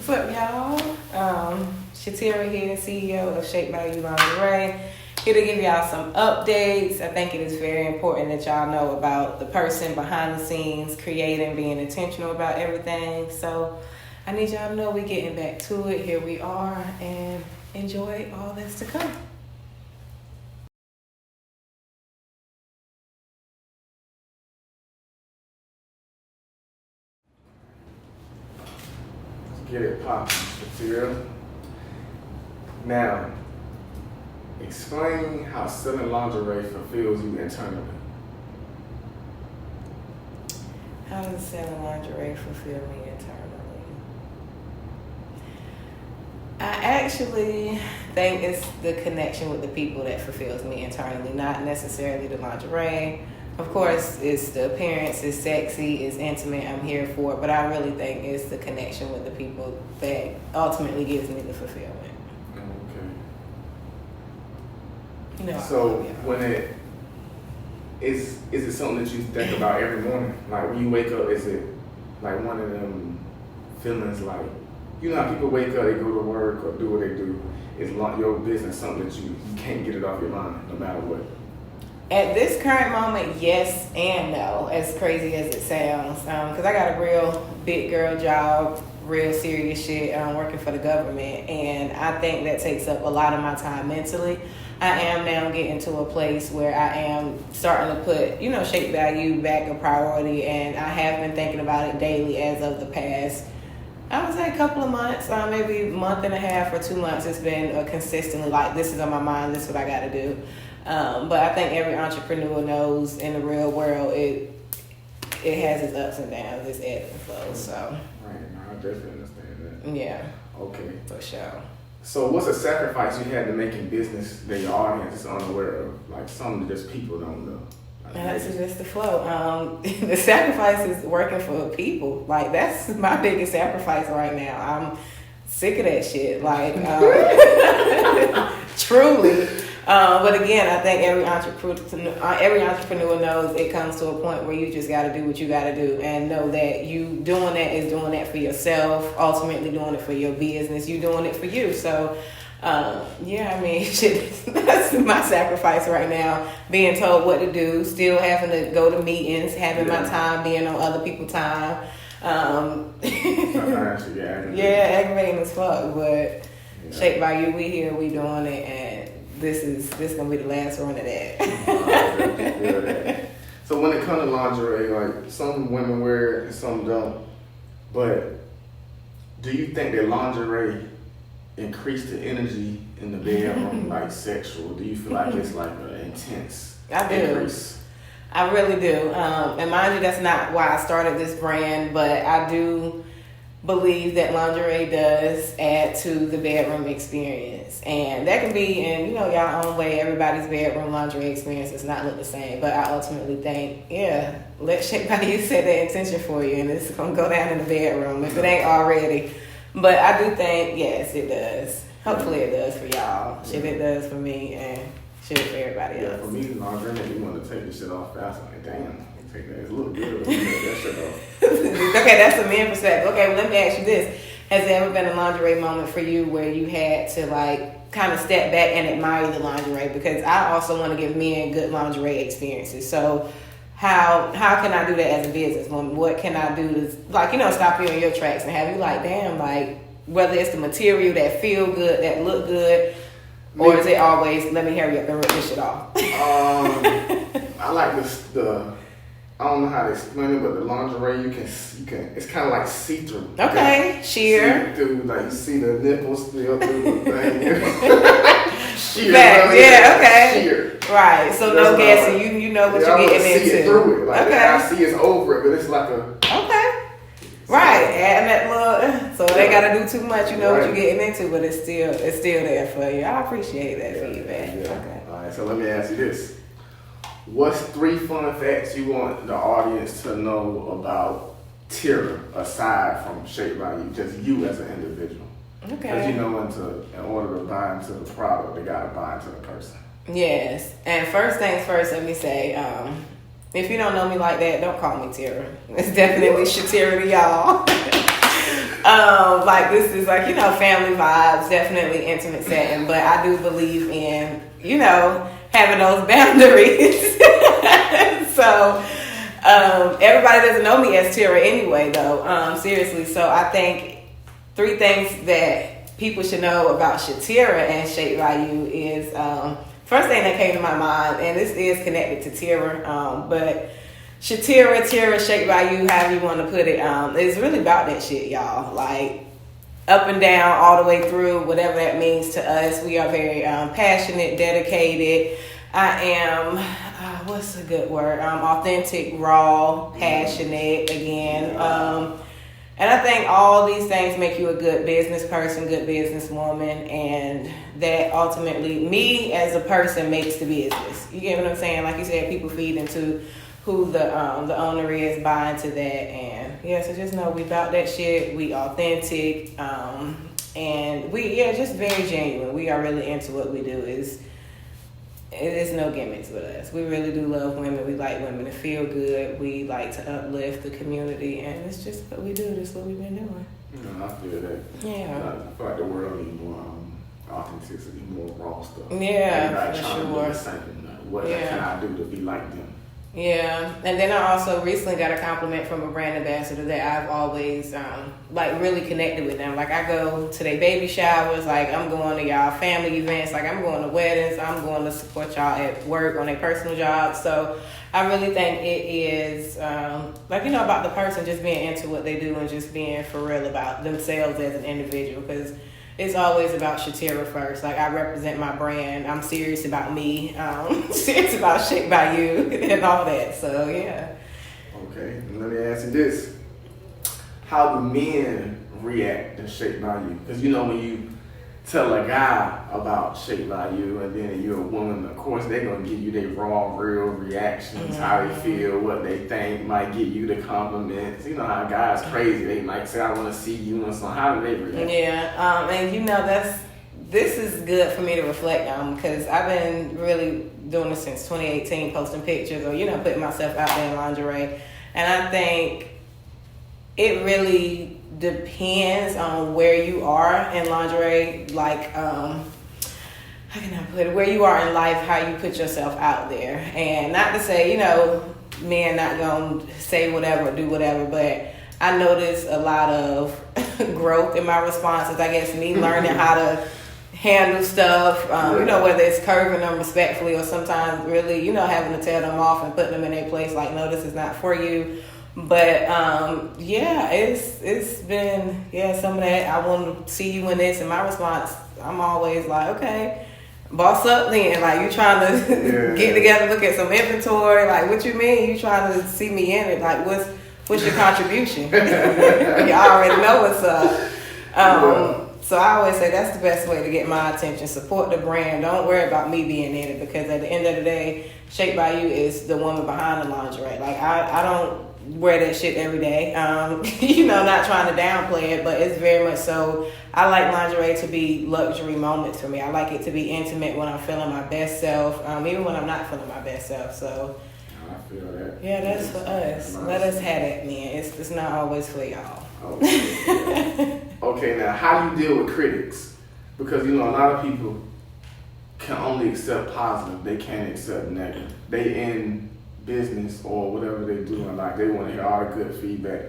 What's up, y'all? Shatira here, CEO of ShapedByYou Lingerie. Here to give y'all some updates. I think it is very important that y'all know about the person behind the scenes, creating, being intentional about everything. So I need y'all to know we're getting back to it. Here we are, and enjoy all that's to come. Get it poppin', Shatira. Now, explain how selling lingerie fulfills you internally. How does selling lingerie fulfill me internally? I actually think it's the connection with the people that fulfills me internally, not necessarily the lingerie. Of course, it's the appearance, it's sexy, it's intimate, I'm here for it, but I really think it's the connection with the people that ultimately gives me the fulfillment. Okay. You know, so when is it something that you think about every morning? Like when you wake up, is it like one of them feelings like, you know how people wake up, they go to work or do what they do, is your business something that you can't get it off your mind no matter what? At this current moment, yes and no, as crazy as it sounds. Because I got a real big girl job, real serious shit, working for the government. And I think that takes up a lot of my time mentally. I am now getting to a place where I am starting to put, ShapedByYou back a priority. And I have been thinking about it daily as of the past, I would say a couple of months, maybe a month and a half or 2 months. It's been consistently like, this is on my mind, this is what I got to do. But I think every entrepreneur knows in the real world it has its ups and downs, its ebbs and flows. So right, no, I definitely understand that. Yeah. Okay. For sure. So what's a sacrifice you had to make in business that your audience is unaware of? Like something that just people don't know. That's just the flow. The sacrifice is working for people. Like that's my biggest sacrifice right now. I'm sick of that shit. Like truly. But again, I think every entrepreneur knows it comes to a point where you just got to do what you got to do and know that you doing that is doing that for yourself, ultimately doing it for your business, you doing it for you. So, shit, that's my sacrifice right now, being told what to do, still having to go to meetings, having my time being on other people's time. Aggravating as fuck, but ShapedByYou, we here, we doing it, and this gonna be the last one of that. So when it comes to lingerie, like some women wear it and some don't, but do you think that lingerie increase the energy in the bedroom, like sexual? Do you feel like it's like an intense increase? I really do. And mind you, that's not why I started this brand, but I do believe that lingerie does add to the bedroom experience. And that can be in, y'all own way. Everybody's bedroom lingerie experience does not look the same. But I ultimately think, let ShapedByYou set that intention for you, and it's going to go down in the bedroom if it ain't already. But I do think, yes, it does. Hopefully it does for y'all. Shit, it does for me, and shit for everybody else. For me, lingerie made me want to take this shit off fast. I'm like, damn. It's a little good. That shit off. Okay, that's a man perspective. Okay, well, let me ask you this. Has there ever been a lingerie moment for you where you had to kind of step back and admire the lingerie? Because I also want to give men good lingerie experiences. So how can I do that as a businesswoman? What can I do to stop you in your tracks and have you damn, whether it's the material that feel good, that look good, or is it always let me hurry up and rip this shit off? I like I don't know how to explain it, but the lingerie you can it's kind of like see-through. Okay, sheer. See-through, like you see the nipples still through the thing. Sheer. Okay. Sheer. Right. So no guessing. You know what you're getting into. See it through it. Like okay. I see it's over it, but it's like a. Okay. Right. Adding that little. So they gotta do too much. You know what you're getting into, but it's still there for you. I appreciate that feedback. Yeah. Okay. All right. So let me ask you this. What's 3 fun facts you want the audience to know about Tira aside from ShapedByYou, just you as an individual? Okay. Because in order to buy into the product, they gotta buy into the person. Yes. And first things first, let me say, if you don't know me like that, don't call me Tira. It's definitely Shatira to y'all. Like this is like, family vibes, definitely intimate setting, but I do believe in, having those boundaries. So, everybody doesn't know me as Tira anyway though, seriously. So I think 3 things that people should know about Shatira and Shaped by You is, first thing that came to my mind, and this is connected to Tira, but Shatira, Tira, Shaped by You, however you want to put it, it's really about that shit, y'all. Like, up and down, all the way through, whatever that means to us. We are very passionate, dedicated. I am, what's a good word? Authentic, raw, passionate, again. And I think all these things make you a good business person, good businesswoman, and that ultimately, me as a person makes the business. You get what I'm saying? Like you said, people feed into who the owner is, buy into that, and so just know we about that shit. We authentic, and we just very genuine. We are really into what we do. It is no gimmicks with us. We really do love women. We like women to feel good. We like to uplift the community, and it's just what we do. This is what we've been doing. I feel that. Yeah. I feel like the world needs more authenticity, more raw stuff. Yeah, for sure. What can I do to be like them? Yeah, and then I also recently got a compliment from a brand ambassador that I've always really connected with them. Like, I go to their baby showers, like I'm going to y'all family events, like I'm going to weddings, I'm going to support y'all at work on their personal jobs. So I really think it is about the person just being into what they do and just being for real about themselves as an individual, because it's always about Shatira first. Like, I represent my brand. I'm serious about me. Serious about Shaped by You and all that. So, yeah. Okay. Let me ask you this. How do men react to Shaped by You? Because, when you tell a guy about Shaped by You and then you're a woman, of course, they're going to give you their raw, real reactions, how they feel, what they think, might give you the compliments. You know how guys crazy. They might say, I want to see you. And so how do they react? Yeah, and this is good for me to reflect on, because I've been really doing this since 2018, posting pictures or, putting myself out there in lingerie. And I think it really depends on where you are in lingerie, like, how can I put it, where you are in life, how you put yourself out there. And not to say, men not gonna say whatever or do whatever, but I noticed a lot of growth in my responses. I guess me learning how to handle stuff, whether it's curving them respectfully or sometimes really, having to tell them off and putting them in their place, like, no, this is not for you. But it's been some of that. I want to see you in this, and my response, I'm always like, okay, boss up then. Like, you trying to get together, look at some inventory. Like, what you mean? You trying to see me in it? Like, what's your contribution? You already know what's up. So I always say that's the best way to get my attention. Support the brand. Don't worry about me being in it, because at the end of the day, Shaped by You is the woman behind the lingerie. Like, I don't wear that shit every day. Not trying to downplay it, but it's very much so. I like lingerie to be luxury moments for me. I like it to be intimate when I'm feeling my best self, even when I'm not feeling my best self. So I feel that. Yeah, that's for us. Nice. Let us have that, man. It's not always for y'all. Okay. Okay, now how do you deal with critics? Because a lot of people can only accept positive. They can't accept negative. They in business or whatever they do, and like they want to hear all the good feedback,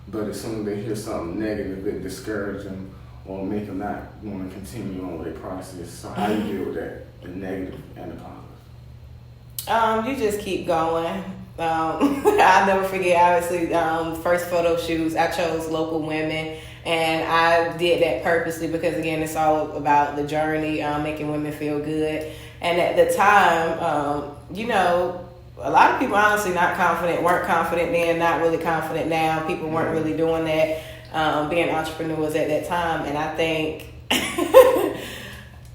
but as soon as they hear something negative, it discourages them or make them not want to continue on with their process. So how do you deal with that, the negative and the positive? You just keep going. I'll never forget, obviously, first photo shoots, I chose local women, and I did that purposely because, again, it's all about the journey, making women feel good. And at the time, a lot of people honestly weren't confident then, not really confident now. People weren't really doing that, being entrepreneurs at that time. And I think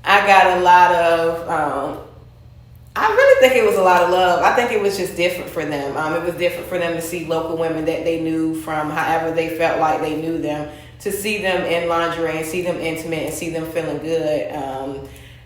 I got a lot of, I really think it was a lot of love. I think it was just different for them. It was different for them to see local women that they knew from however they felt like they knew them, to see them in lingerie and see them intimate and see them feeling good.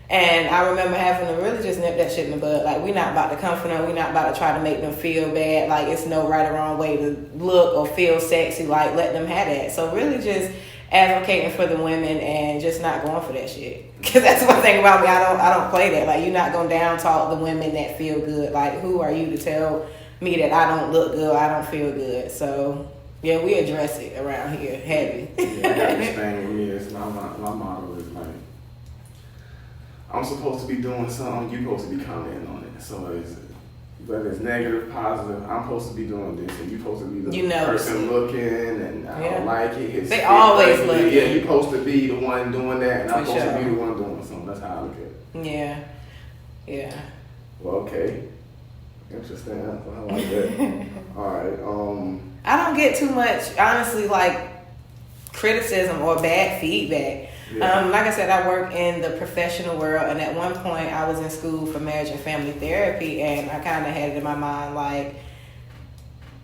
And I remember having to really just nip that shit in the bud. Like, we're not about to comfort them. We're not about to try to make them feel bad. Like, it's no right or wrong way to look or feel sexy. Like, let them have that. So really just advocating for the women and just not going for that shit. Because that's one thing about me. I don't play that. Like, you're not gonna down talk the women that feel good. Like, who are you to tell me that I don't look good, I don't feel good? So yeah, we address it around here heavy. Yeah, I got this thing with me. It's my motto is like, I'm supposed to be doing something, you're supposed to be commenting on it. So whether it's negative, positive, I'm supposed to be doing this, and you're supposed to be the person looking, and I don't like it. They always look. Yeah, you're supposed to be the one doing that, and I'm supposed to be the one doing something. That's how I look at it. Yeah. Well, okay. Interesting. I like that. All right. I don't get too much, honestly, like criticism or bad feedback. Yeah. Like I said, I work in the professional world, and at one point I was in school for marriage and family therapy, and I kind of had it in my mind, like,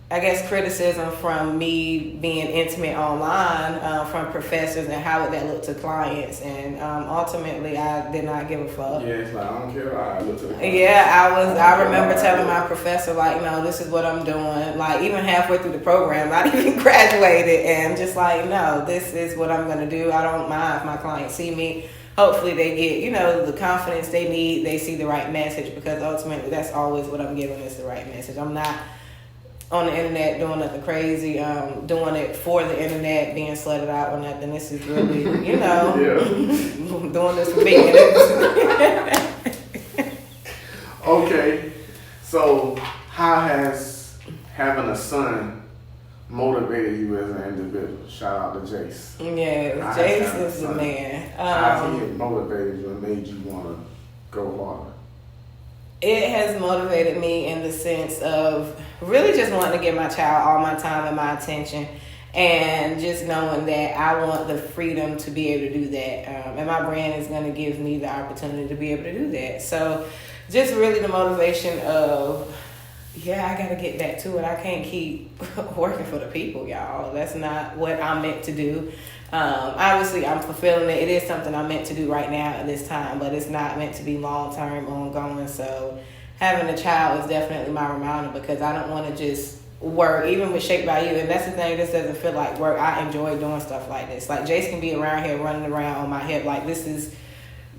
I guess criticism from me being intimate online from professors, and how would that look to clients, and ultimately I did not give a fuck. Yeah, it's like, I don't care how I look to the client. Yeah, I remember telling my professor, like, no, this is what I'm doing. Like, even halfway through the program, not even graduated, and just like, no, this is what I'm going to do. I don't mind if my clients see me. Hopefully they get, the confidence they need. They see the right message, because ultimately that's always what I'm giving, is the right message. I'm not on the internet doing nothing crazy, doing it for the internet, being slutted out or nothing. This is really, doing this for me. Okay, so how has having a son motivated you as an individual? Shout out to Jace. Yeah, Jace is the man. How has he motivated you and made you want to go harder? It has motivated me in the sense of really just wanting to give my child all my time and my attention, and just knowing that I want the freedom to be able to do that. And my brand is going to give me the opportunity to be able to do that. So just really the motivation of, I got to get back to it. I can't keep working for the people, y'all. That's not what I'm meant to do. Obviously, I'm fulfilling it. It is something I'm meant to do right now at this time, but it's not meant to be long-term, ongoing. So having a child is definitely my reminder, because I don't want to just work, even with Shaped by You. And that's the thing, this doesn't feel like work. I enjoy doing stuff like this. Like, Jace can be around here running around on my hip. Like, this is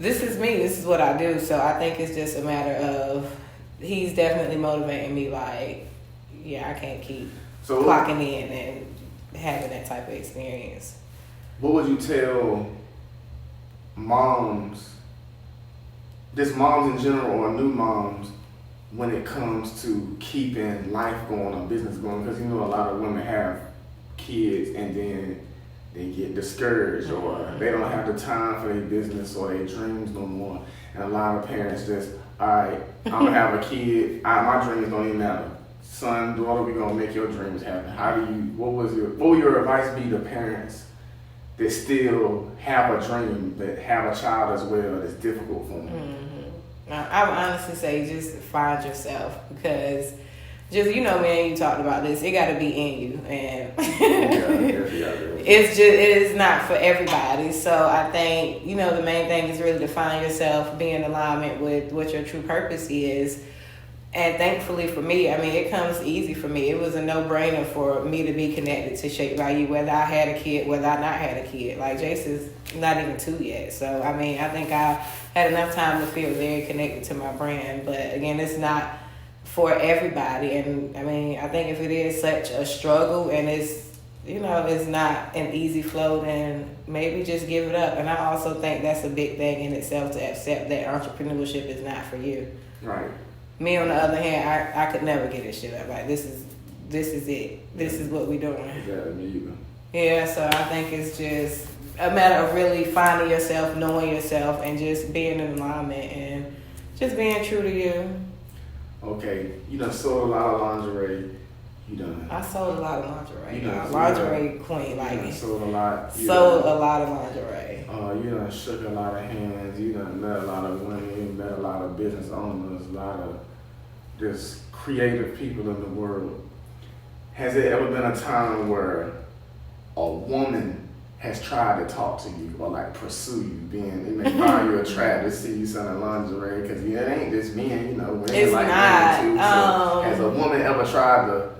me. This is what I do. So I think it's just a matter of, he's definitely motivating me. Like, I can't keep clocking in and having that type of experience. What would you tell moms, just moms in general or new moms, when it comes to keeping life going or business going? Because a lot of women have kids and then they get discouraged, or they don't have the time for their business or their dreams no more. And a lot of parents just, all right, I'm gonna have a kid. My dreams don't even matter. Son, daughter, we gonna make your dreams happen. What would your advice be to parents that still have a dream, that have a child as well, that's difficult for them? Mm-hmm. I would honestly say just find yourself, because just, man, you talked about this, it got to be in you, and it is not for everybody. So I think, the main thing is really to find yourself, be in alignment with what your true purpose is. And thankfully for me, it comes easy for me. It was a no-brainer for me to be connected to Shaped by You, whether I had a kid, whether I not had a kid. Like, Jace is not even 2 yet. So, I think I had enough time to feel very connected to my brand. But, again, it's not for everybody. And, I think if it is such a struggle and it's, it's not an easy flow, then maybe just give it up. And I also think that's a big thing in itself, to accept that entrepreneurship is not for you. Right. Me, on the other hand, I could never get this shit up. Like, this is it. This is what we doing. Yeah, me either. Yeah, so I think it's just a matter of really finding yourself, knowing yourself, and just being in alignment and just being true to you. Okay, you done sold a lot of lingerie. I sold a lot of lingerie. Lingerie queen, like, sold a lot. Sold a lot of lingerie. You done shook a lot of hands. You done met a lot of women. You met a lot of business owners. A lot of just creative people in the world. Has there ever been a time where a woman has tried to talk to you or like pursue you, they may find you attractive, see you selling lingerie, because it ain't just men, women it's like not. men too. So has a woman ever tried to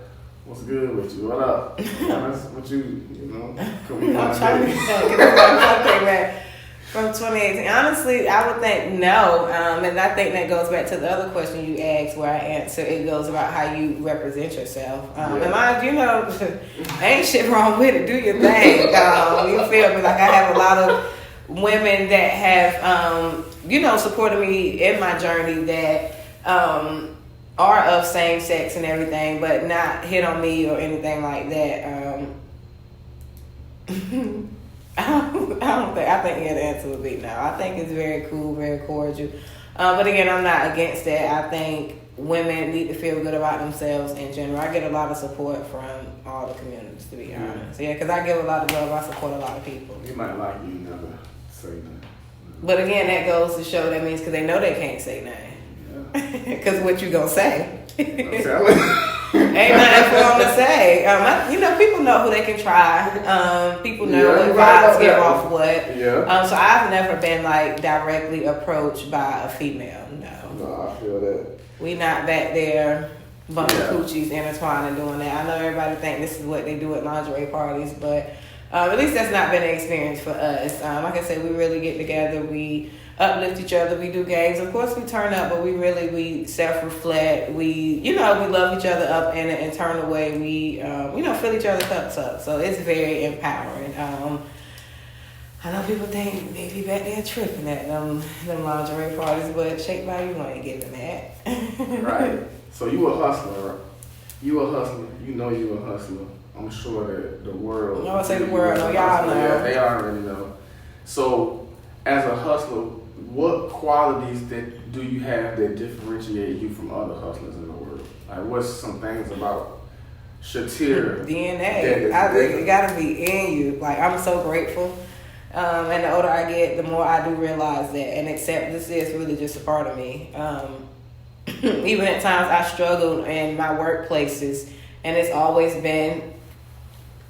What's good with you? What up? What you know? Could we I'm trying to think back from 2018. Honestly, I would think no. And I think that goes back to the other question you asked where I answered. It goes about how you represent yourself. And mind you know, ain't shit wrong with it. Do your thing. You feel me? Like I have a lot of women that have, supported me in my journey that are of same sex and everything, but not hit on me or anything like that. I think the answer would be no. I think it's very cool, very cordial. But again, I'm not against that. I think women need to feel good about themselves in general. I get a lot of support from all the communities, to be honest. Yeah, because I give a lot of love. I support a lot of people. You might like you never say that. But again, that goes to show that means because they know they can't say nothing. Because what you gonna say? Ain't nothing for them to say. People know who they can try. People know what vibes give off what. Yeah. So I've never been like directly approached by a female. No, I feel that. We not back there bumping coochies, intertwining, doing that. I know everybody think this is what they do at lingerie parties, but at least that's not been an experience for us. Like I said, we really get together. We uplift each other. We do games. Of course, we turn up, but we self-reflect. We love each other up in an internal way. We, fill each other's cups up. So it's very empowering. I know people think maybe back there tripping at them lingerie parties, but Shaped by You ain't giving that. Right. So you a hustler, right? You a hustler. You know you a hustler. I'm sure that the world. I would say the world. No, y'all know. Yeah, they already know. So, as a hustler, what qualities do you have that differentiate you from other hustlers in the world? Like, what's some things about Shatira? DNA. I think it gotta be in you. Like, I'm so grateful. And the older I get, the more I do realize that and accept this is really just a part of me. Even at times I struggled in my workplaces, and it's always been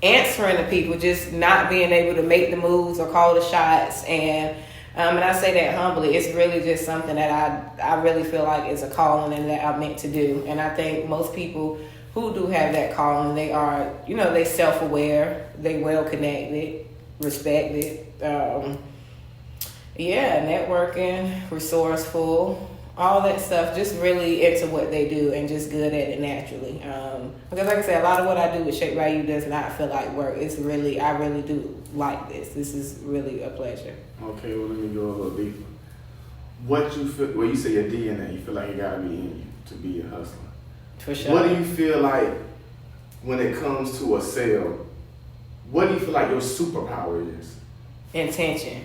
answering to people, just not being able to make the moves or call the shots. And I say that humbly. It's really just something that I really feel like is a calling and that I'm meant to do. And I think most people who do have that calling, they are, they self-aware, they well-connected, respected. Networking, resourceful, all that stuff, just really into what they do and just good at it naturally. Because like I said, a lot of what I do with Shaped by You does not feel like work. It's really, I really do like this. This is really a pleasure. Okay, well, let me go a little deeper. What you feel, well, you say your DNA, you feel like it gotta be in you to be a hustler. For sure. What do you feel like when it comes to a sale? What do you feel like your superpower is? Intention.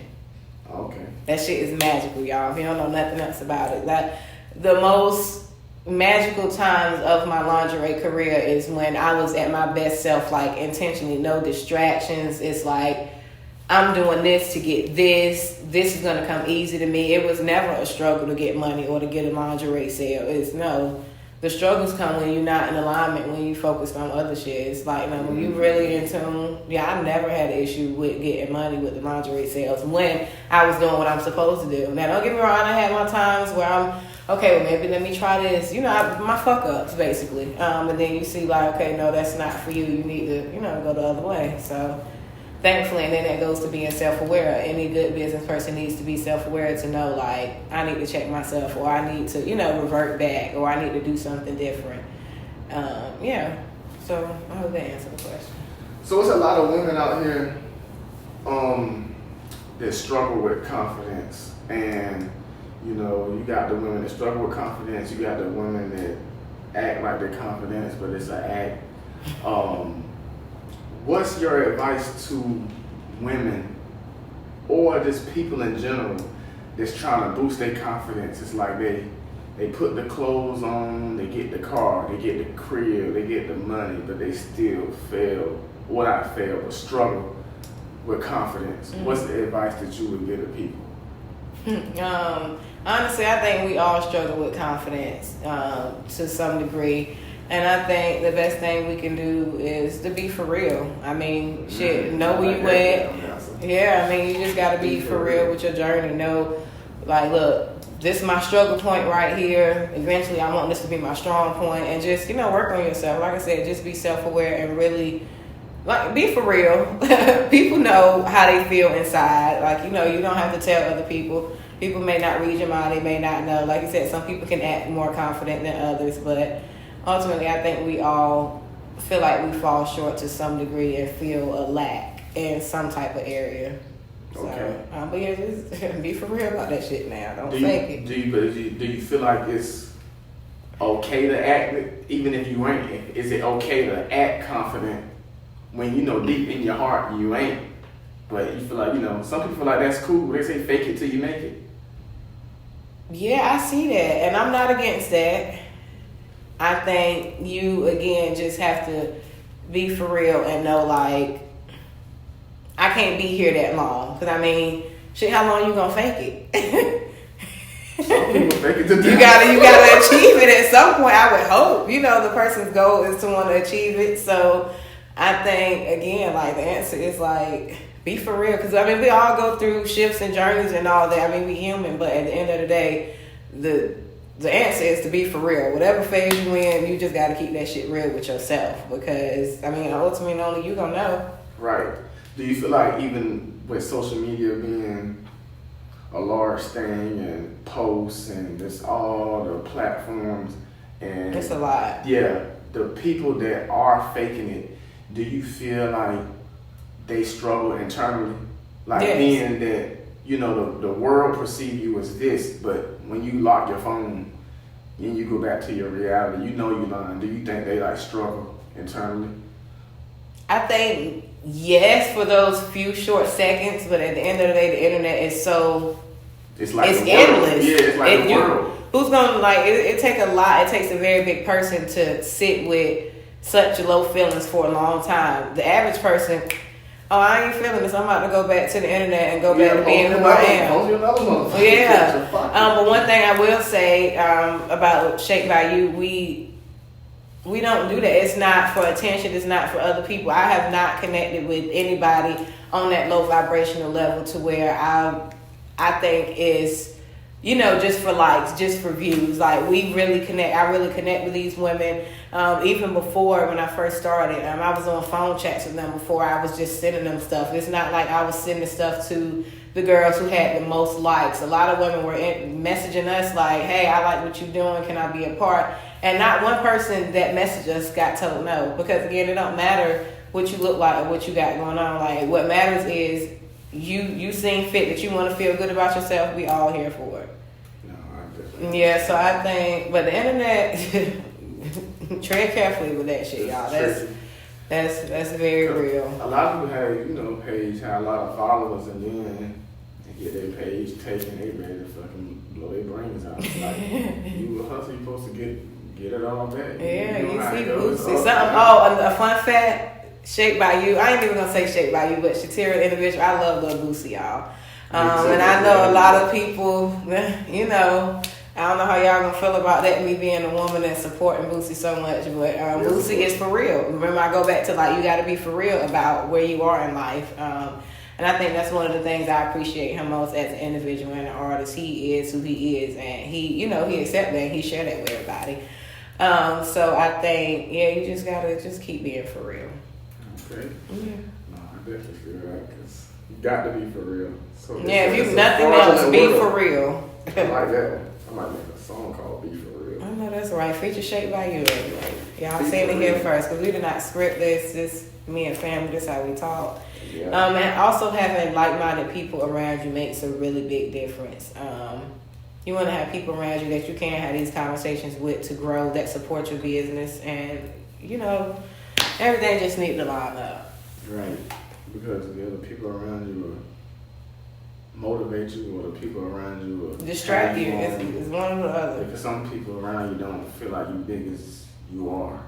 Okay. That shit is magical, y'all. If you don't know nothing else about it. That the most magical times of my lingerie career is when I was at my best self, like intentionally, no distractions. It's like I'm doing this to get this. This is gonna come easy to me. It was never a struggle to get money or to get a lingerie sale. The struggles come when you're not in alignment, when you focused on other shit. It's like, when you really in tune. Yeah, I never had an issue with getting money with the lingerie sales when I was doing what I'm supposed to do. Now, don't get me wrong, I had my times where I'm, okay, well, maybe let me try this. My fuck-ups, basically. And then you see, like, okay, no, that's not for you. You need to, go the other way. So, thankfully, and then that goes to being self-aware. Any good business person needs to be self-aware to know, like, I need to check myself, or I need to, revert back, or I need to do something different. So I hope that answered the question. So it's a lot of women out here that struggle with confidence. And, you got the women that struggle with confidence. You got the women that act like they're confident, but it's an act. What's your advice to women or just people in general that's trying to boost their confidence? It's like they put the clothes on, they get the car, they get the crib, they get the money, but they still but struggle with confidence. Mm-hmm. What's the advice that you would give to people? Honestly, I think we all struggle with confidence to some degree. And I think the best thing we can do is to be for real. I mean, know where you at. Yeah, you just got to be for real with your journey. Know, like, look, this is my struggle point right here. Eventually, I want this to be my strong point, and just work on yourself. Like I said, just be self-aware and really be for real. People know how they feel inside. Like you don't have to tell other people. People may not read your mind. They may not know. Like you said, some people can act more confident than others, but ultimately, I think we all feel like we fall short to some degree and feel a lack in some type of area. Okay. So, but yeah, just be for real about that shit now. Don't fake it. Do you feel like it's okay to act even if you ain't? Is it okay to act confident when deep in your heart you ain't? But you feel like some people feel like that's cool. They say fake it till you make it. Yeah, I see that, and I'm not against that. I think you again just have to be for real and know like. I can't be here that long. Because, shit, how long you gonna fake it? Some people fake it to death. You gotta achieve it at some point, I would hope. The person's goal is to want to achieve it. So, I think, again, like, the answer is, like, be for real. Because, we all go through shifts and journeys and all that. We human. But at the end of the day, the answer is to be for real. Whatever phase you in, you just gotta keep that shit real with yourself. Because, ultimately, only you gonna know. Right. Do you feel like even with social media being a large thing and posts and just all the platforms and it's a lot. Yeah, the people that are faking it, do you feel like they struggle internally? Like yes. Being that the world perceive you as this, but when you lock your phone and you go back to your reality, you're lying. Do you think they like struggle internally? I think yes, for those few short seconds, but at the end of the day, the internet is so it's endless. Yeah, it's like the world. Who's gonna it take a lot. It takes a very big person to sit with such low feelings for a long time. The average person, I ain't feeling this. I'm about to go back to the internet and go back to being who I am. Yeah. But one thing I will say about Shaped by You, we don't do that. It's not for attention. It's not for other people. I have not connected with anybody on that low vibrational level to where I think is, just for likes, just for views. Like we really connect. I really connect with these women. Even before when I first started, I was on phone chats with them before I was just sending them stuff. It's not like I was sending stuff to the girls who had the most likes. A lot of women were messaging us like, hey, I like what you're doing. Can I be a part? And not one person that messaged us got told no. Because again, it don't matter what you look like or what you got going on. Like what matters is you seem fit, that you want to feel good about yourself. We all here for it. No, I definitely. Yeah, so I think, but the internet, tread carefully with that shit, y'all. That's very real. A lot of people have, page have a lot of followers, and then they get their page taken, they ready to fucking blow their brains out. Like you a hustle, you supposed to get it all back. Yeah, you see Boosie. A fun fact. Shaped by You. I ain't even gonna say Shaped by You, but Shatira individual. I love Lil Boosie, y'all. And I know a lot of people, I don't know how y'all gonna feel about that, me being a woman and supporting Boosie so much, but Boosie is for real. Remember, I go back to you gotta be for real about where you are in life. And I think that's one of the things I appreciate him most as an individual and an artist. He is who he is, and he accept that and he share that with everybody. So I think, you just gotta keep being for real. Okay. Yeah. No, I definitely feel that because you got to be for real. So if you nothing else, be for real. I like that. I might make a song called "Be for Real." I know that's right. Feature Shaped by You. Y'all seen it here first because we did not script this. This me and family. This how we talk. Yeah. And also having like-minded people around you makes a really big difference. You want to have people around you that you can have these conversations with to grow, that support your business, and everything just needs to line up. Right. Because the other people around you will motivate you, or the people around you will distract you. It's one or the other. Because some people around you don't feel like you big as you are,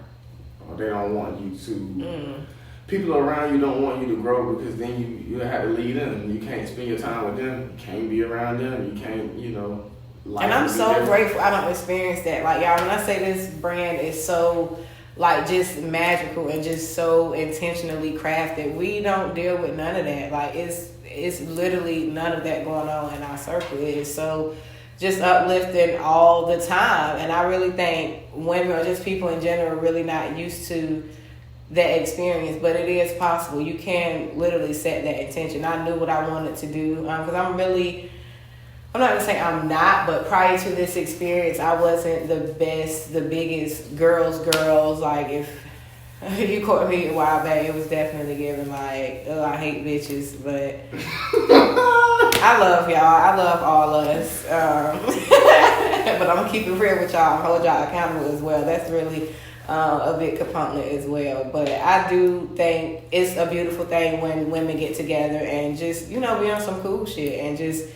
or they don't want you to. People around you don't want you to grow because then you have to lead them. You can't spend your time with them. You can't be around them. You can't, And I'm so grateful I don't experience that. Like, y'all, when I say this brand is so, just magical and just so intentionally crafted, we don't deal with none of that. Like, it's literally none of that going on in our circle. It is so just uplifting all the time. And I really think women or just people in general are really not used to that experience, but it is possible. You can literally set that intention. I knew what I wanted to do because I'm not gonna say I'm not, but prior to this experience, I wasn't the biggest girls. Like if you caught me a while back, it was definitely giving like, oh, I hate bitches, but I love y'all. I love all of us. But I'm gonna keep it real with y'all, hold y'all accountable as well. That's really a big component as well. But I do think it's a beautiful thing when women get together and just, be on some cool shit and just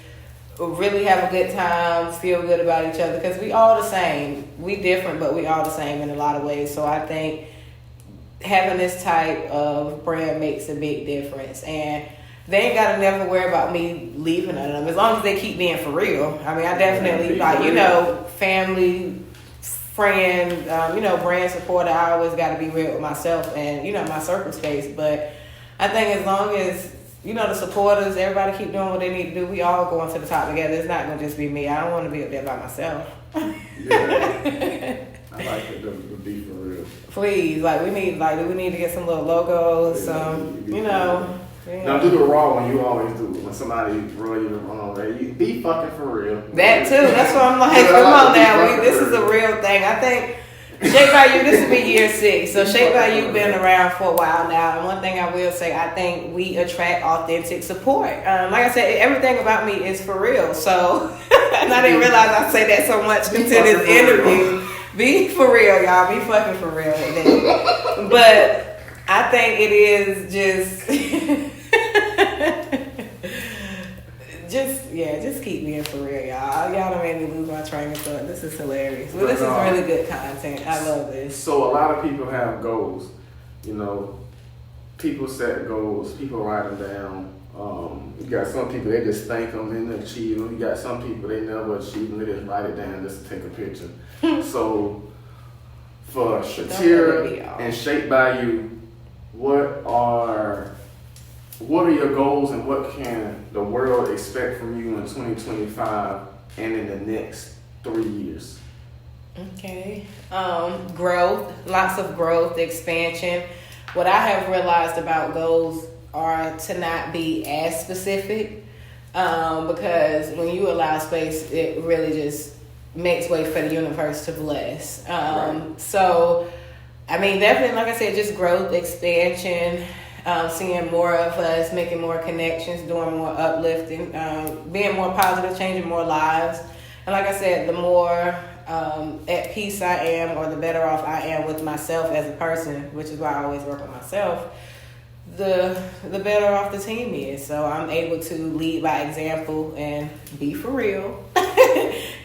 really have a good time, feel good about each other, because we all the same. We different, but we all the same in a lot of ways. So I think having this type of brand makes a big difference. And they ain't gotta never worry about me leaving them as long as they keep being for real. I mean, I definitely family, friend, brand supporter. I always got to be real with myself and my circle space. But I think as long as the supporters, everybody keep doing what they need to do, we all going to the top together. It's not gonna just be me. I don't want to be up there by myself. Yeah. I like it to be for real. Please, we need to get some little logos, Now do the raw one you always do. When somebody roll you the wrong way, you be fucking for real. That too. That's what I'm like. Come on now, this is a real thing. I think Shaped by You, this will be year 6. So Shaped by You been around for a while now. And one thing I will say, I think we attract authentic support. Like I said, everything about me is for real. So, and I didn't realize I say that so much until this interview. Be for real, y'all. Be fucking for real. But I think it is just keep being for real, y'all. Y'all done made me lose my train of thought. This is hilarious. Well, this is really good content. I love this. So a lot of people have goals. People set goals. People write them down. You got some people, they just think them and achieve them. You got some people, they never achieve them. They just write it down just to take a picture. So for Shatira and Shaped by You, what are your goals and what can the world expect from you in 2025 and in the next 3 years? Okay. Growth, lots of growth, expansion. What I have realized about goals are to not be as specific, because when you allow space, it really just makes way for the universe to bless. Right. So, I mean, definitely, like I said, just growth, expansion, seeing more of us, making more connections, doing more uplifting, being more positive, changing more lives. And like I said, the more at peace I am, or the better off I am with myself as a person, which is why I always work with myself, the better off the team is. So I'm able to lead by example and be for real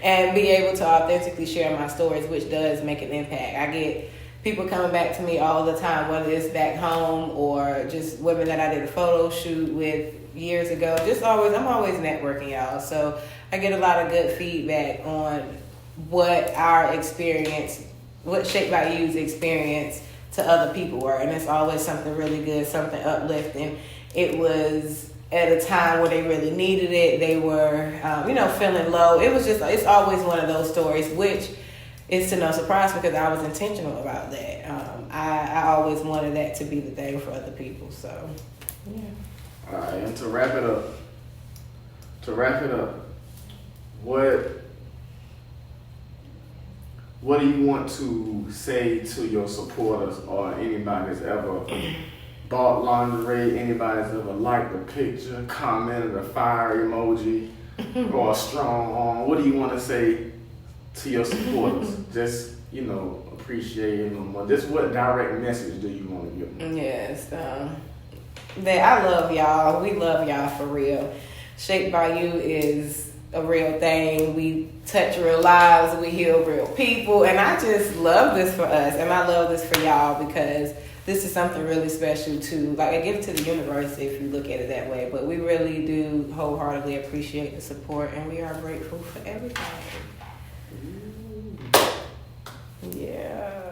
and be able to authentically share my stories, which does make an impact. I get people coming back to me all the time, whether it's back home or just women that I did a photo shoot with years ago. I'm always networking, y'all. So I get a lot of good feedback on what our experience, what Shaped by You's experience to other people were. And it's always something really good, something uplifting. It was at a time where they really needed it. They were, feeling low. It's always one of those stories, which is to no surprise because I was intentional about that. I always wanted that to be the thing for other people. So, yeah. All right, and to wrap it up, what do you want to say to your supporters or anybody that's ever bought lingerie, anybody that's ever liked a picture, commented a fire emoji, or a strong arm? What do you want to say to your supporters? Just, appreciating them. Just what direct message do you want to give them? Yes, that I love y'all. We love y'all for real. Shaped by You is a real thing. We touch real lives. We heal real people. And I just love this for us. And I love this for y'all because this is something really special too. I give it to the universe if you look at it that way. But we really do wholeheartedly appreciate the support. And we are grateful for everything. Yeah.